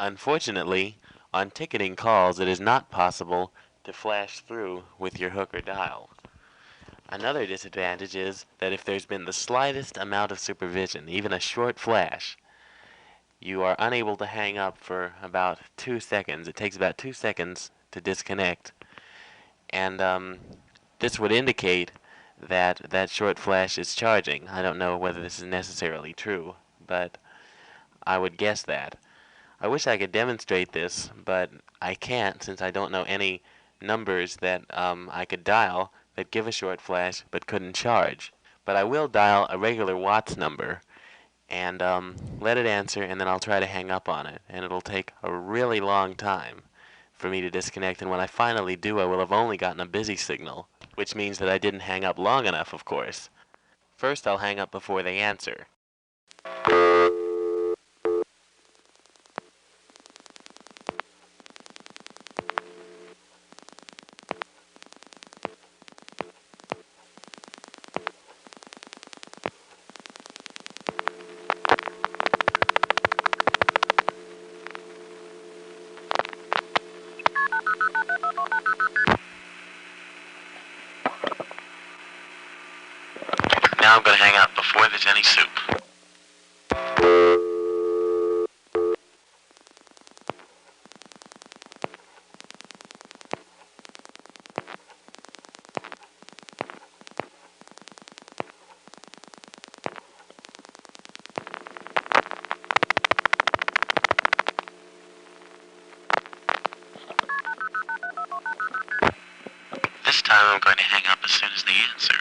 Unfortunately, on ticketing calls it is not possible to flash through with your hook or dial. Another disadvantage is that if there's been the slightest amount of supervision, even a short flash, you are unable to hang up for about 2 seconds. It takes about 2 seconds to disconnect, and this would indicate that that short flash is charging. I don't know whether this is necessarily true, but I would guess that. I wish I could demonstrate this, but I can't since I don't know any numbers that I could dial that give a short flash but couldn't charge. But I will dial a regular Watts number and let it answer, and then I'll try to hang up on it. And it'll take a really long time for me to disconnect, and when I finally do, I will have only gotten a busy signal, which means that I didn't hang up long enough, of course. First, I'll hang up before they answer. Now I'm going to hang up before there's any soup. This time I'm going to hang up as soon as they answer.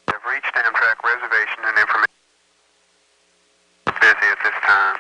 I've reached Amtrak reservation and information. Busy at this time,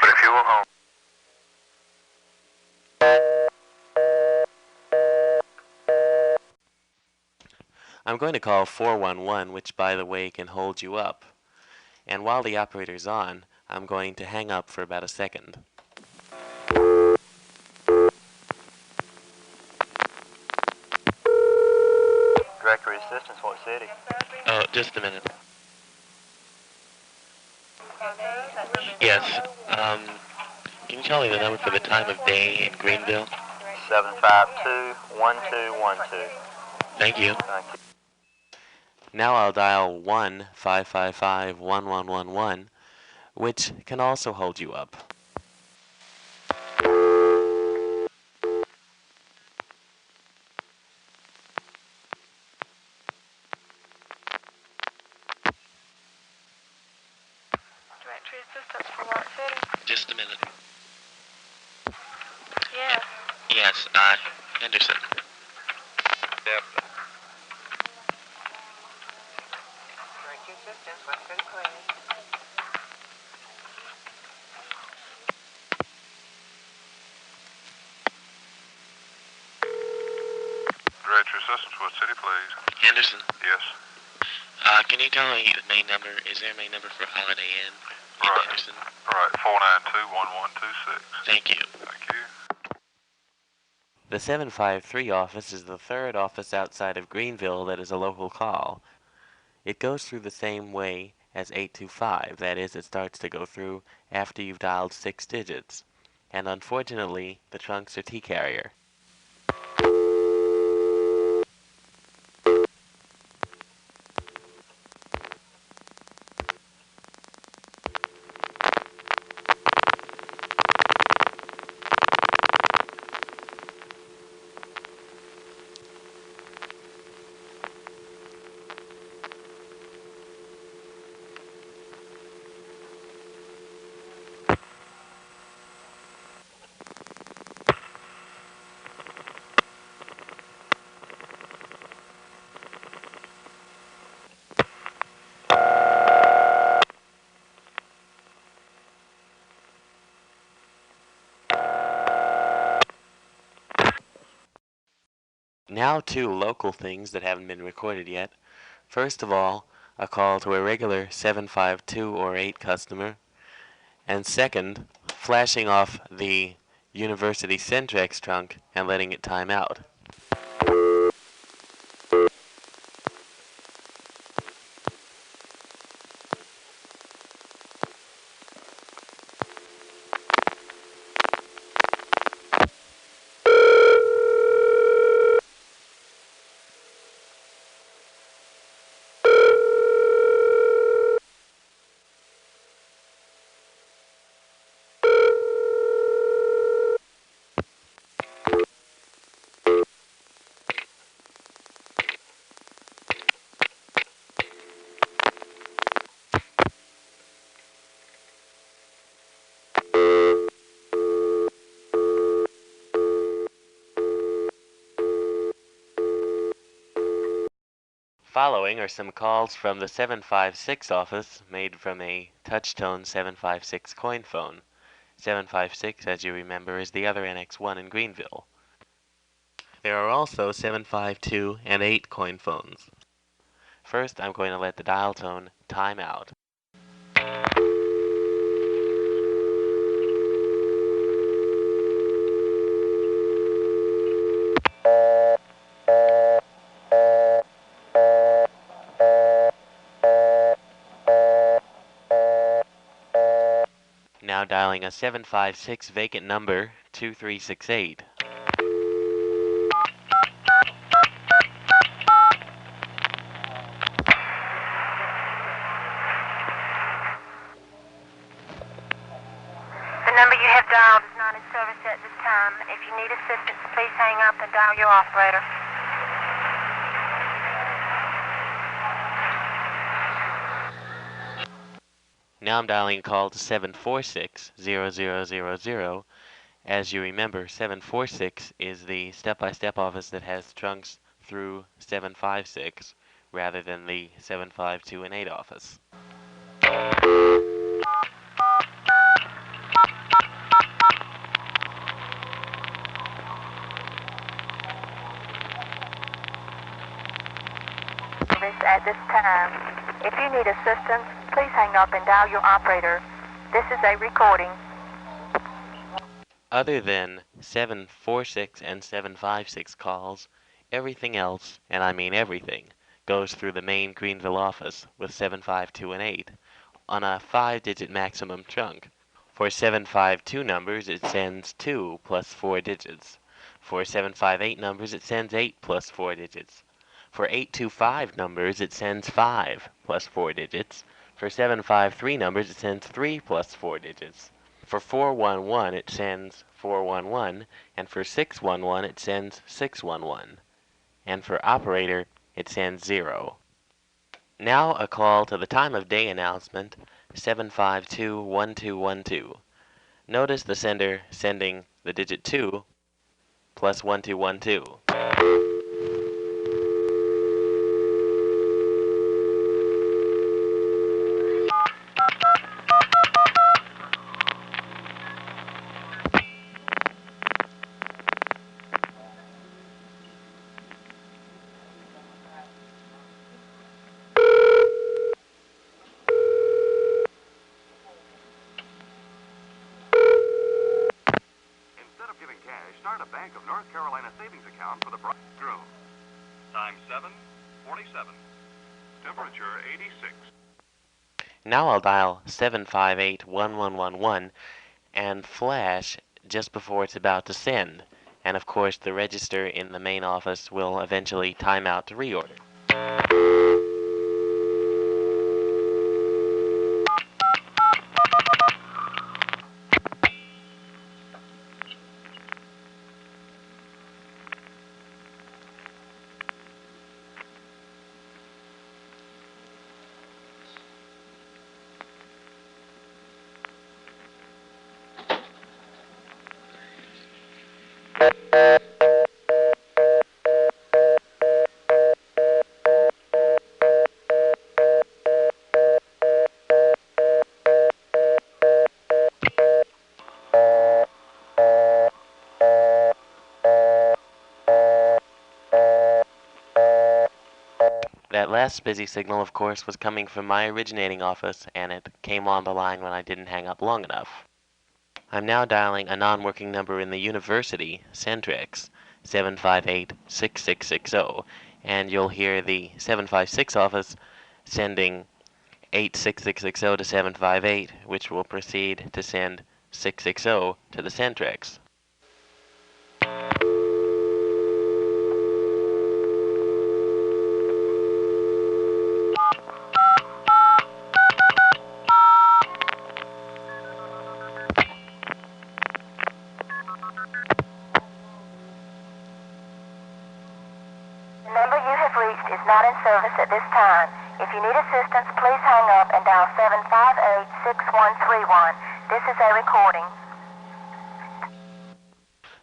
but if you will hold. I'm going to call 411, which, by the way, can hold you up. And while the operator's on, I'm going to hang up for about a second. Directory assistance, what city? Oh, just a minute. Yes, can you tell me the number for the time of day in Greenville? 752-1212. Thank you. Thank you. Now I'll dial 1-555-1111, which can also hold you up. Directory assistance for what city? Just a minute. Yeah. Yes, Henderson. Yep. Directory assistance, what city, please? Directory assistance, what city, please? Henderson. Yes. Can you tell me the main number? Is there a main number for Holiday Inn in Right. Henderson? Right, 492-1126. Thank you. Thank you. The 753 office is the third office outside of Greenville that is a local call. It goes through the same way as 825, that is, it starts to go through after you've dialed 6 digits. And unfortunately, the trunks are T-carrier. Now two local things that haven't been recorded yet. First of all, a call to a regular 752 or 8 customer. And second, flashing off the University Centrex trunk and letting it time out. Following are some calls from the 756 office made from a touchtone 756 coin phone. 756, as you remember, is the other NX1 in Greenville. There are also 752 and 8 coin phones. First, I'm going to let the dial tone time out. Now dialing a 756 vacant number, 2368. The number you have dialed is not in service at this time. If you need assistance, please hang up and dial your operator. Now I'm dialing a call to 746-0000. As you remember, 746 is the step-by-step office that has trunks through 756 rather than the 752 and 8 office. At this time, if you need assistance, please hang up and dial your operator. This is a recording. Other than 746 and 756 calls, everything else, and I mean everything, goes through the main Greenville office with 752 and 8 on a 5-digit maximum trunk. For 752 numbers, it sends 2 plus 4 digits. For 758 numbers, it sends 8 plus 4 digits. For 825 numbers, it sends 5 plus 4 digits. For 753 numbers, it sends 3 plus 4 digits. For 411, it sends 411, and for 611, it sends 611. And for operator, it sends 0. Now a call to the time of day announcement, 752-1212. Notice the sender sending the digit 2 plus 1212. Instead of giving cash, start a Bank of North Carolina savings account for the bridegroom. Time 7:47. Temperature 86. Now I'll dial 758-1111 and flash just before it's about to send. And of course, the register in the main office will eventually time out to reorder. That last busy signal, of course, was coming from my originating office, and it came on the line when I didn't hang up long enough. I'm now dialing a non-working number in the university, Centrex, 758-6660, and you'll hear the 756 office sending 86660 to 758, which will proceed to send 660 to the Centrex. The number you have reached is not in service at this time. If you need assistance, please hang up and dial 758-6131. This is a recording.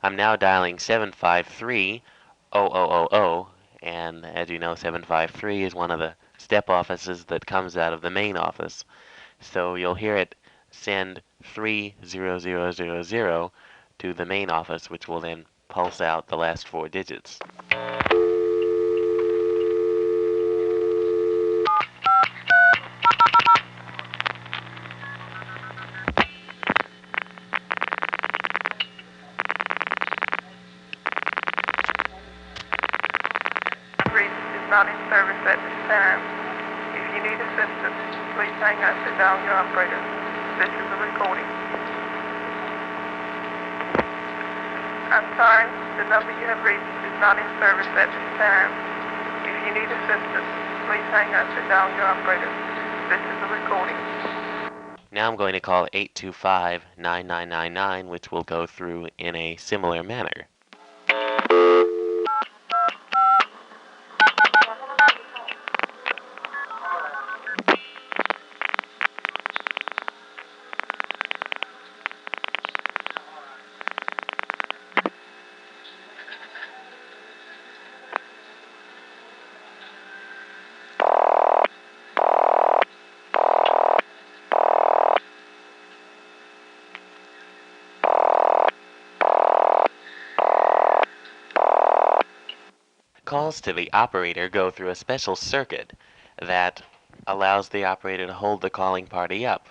I'm now dialing 753-0000, and as you know, 753 is one of the step offices that comes out of the main office. So you'll hear it send 30000 to the main office, which will then pulse out the last 4 digits. Not in service at this time. If you need assistance, please hang up and dial your operator. This is a recording. I'm sorry, the number you have reached is not in service at this time. If you need assistance, please hang up and dial your operator. This is a recording. Now I'm going to call 825-9999, which will go through in a similar manner. Calls to the operator go through a special circuit that allows the operator to hold the calling party up.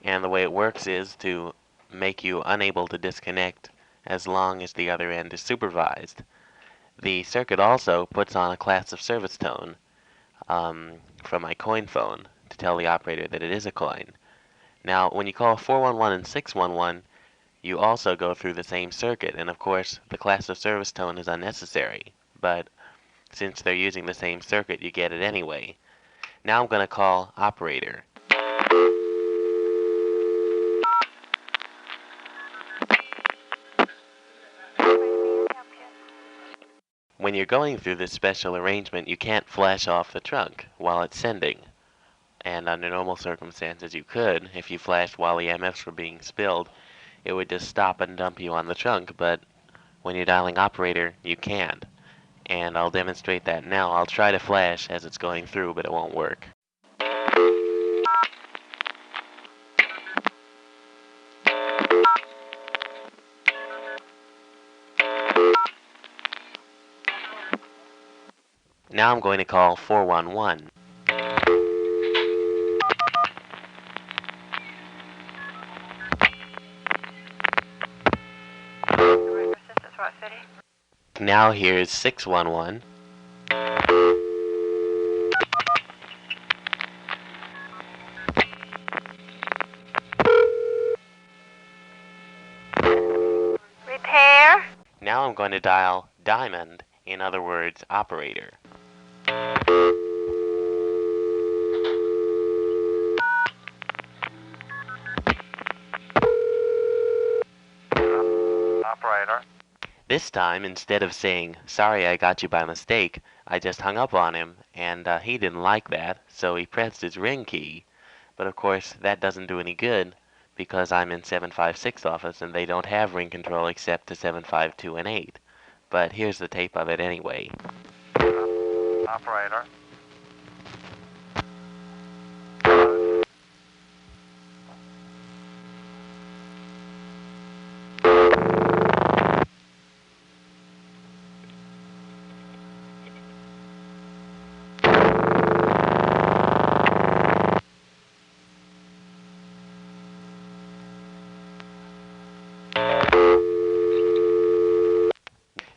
And the way it works is to make you unable to disconnect as long as the other end is supervised. The circuit also puts on a class of service tone from my coin phone to tell the operator that it is a coin. Now, when you call 411 and 611, you also go through the same circuit, and of course, the class of service tone is unnecessary. But since they're using the same circuit, you get it anyway. Now I'm going to call operator. When you're going through this special arrangement, you can't flash off the trunk while it's sending. And under normal circumstances, you could. If you flashed while EMFs were being spilled, it would just stop and dump you on the trunk. But when you're dialing operator, you can't. And I'll demonstrate that now. I'll try to flash as it's going through, but it won't work. Now I'm going to call 411. Now here's 611. Repair. Now I'm going to dial diamond, in other words, operator. Operator. This time, instead of saying, "Sorry, I got you by mistake," I just hung up on him, and he didn't like that, so he pressed his ring key. But of course, that doesn't do any good, because I'm in 756 office, and they don't have ring control except to 752 and 8. But here's the tape of it anyway. Operator.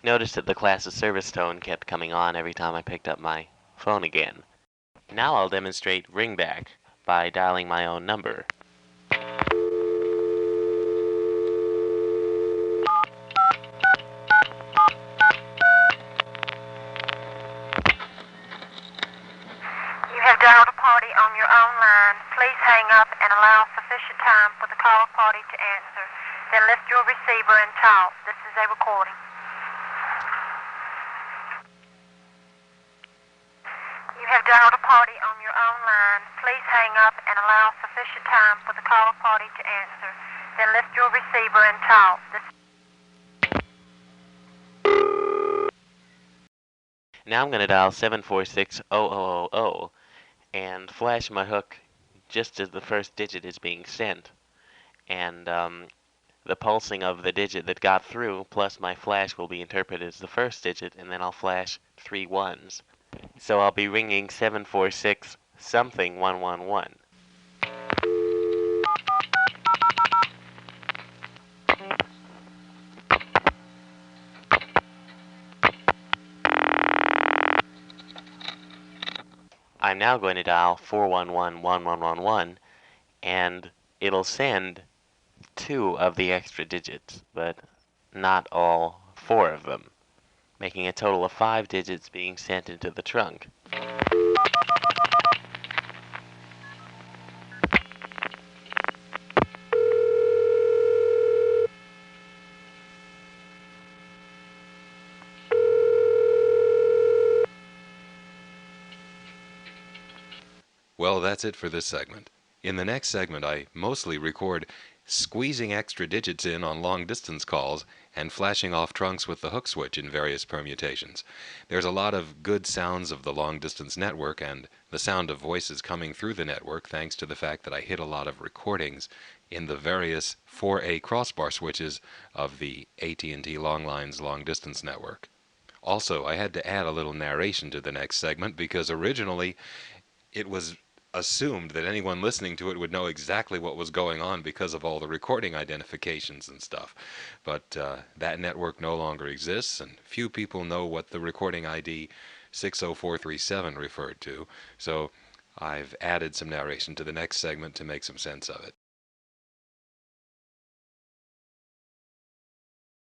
noticed that the class of service tone kept coming on every time I picked up my phone again. Now I'll demonstrate ringback by dialing my own number. You have dialed a party on your own line. Please hang up and allow sufficient time for the caller party to answer. Then lift your receiver and talk. This is a recording. You have dialed a party on your own line. Please hang up and allow sufficient time for the caller party to answer. Then lift your receiver and talk. Now I'm going to dial 746-0000 and flash my hook just as the first digit is being sent. And the pulsing of the digit that got through plus my flash will be interpreted as the first digit, and then I'll flash 3 ones. So I'll be ringing 746 something 111. I'm now going to dial 411-1111, and it'll send 2 of the extra digits, but not all 4 of them, making a total of 5 digits being sent into the trunk. Well, that's it for this segment. In the next segment, I mostly record squeezing extra digits in on long-distance calls and flashing off trunks with the hook switch in various permutations. There's a lot of good sounds of the long-distance network and the sound of voices coming through the network thanks to the fact that I hit a lot of recordings in the various 4A crossbar switches of the AT&T Longline's long-distance network. Also, I had to add a little narration to the next segment because originally it was assumed that anyone listening to it would know exactly what was going on because of all the recording identifications and stuff. But that network no longer exists, and few people know what the recording ID 60437 referred to. So I've added some narration to the next segment to make some sense of it.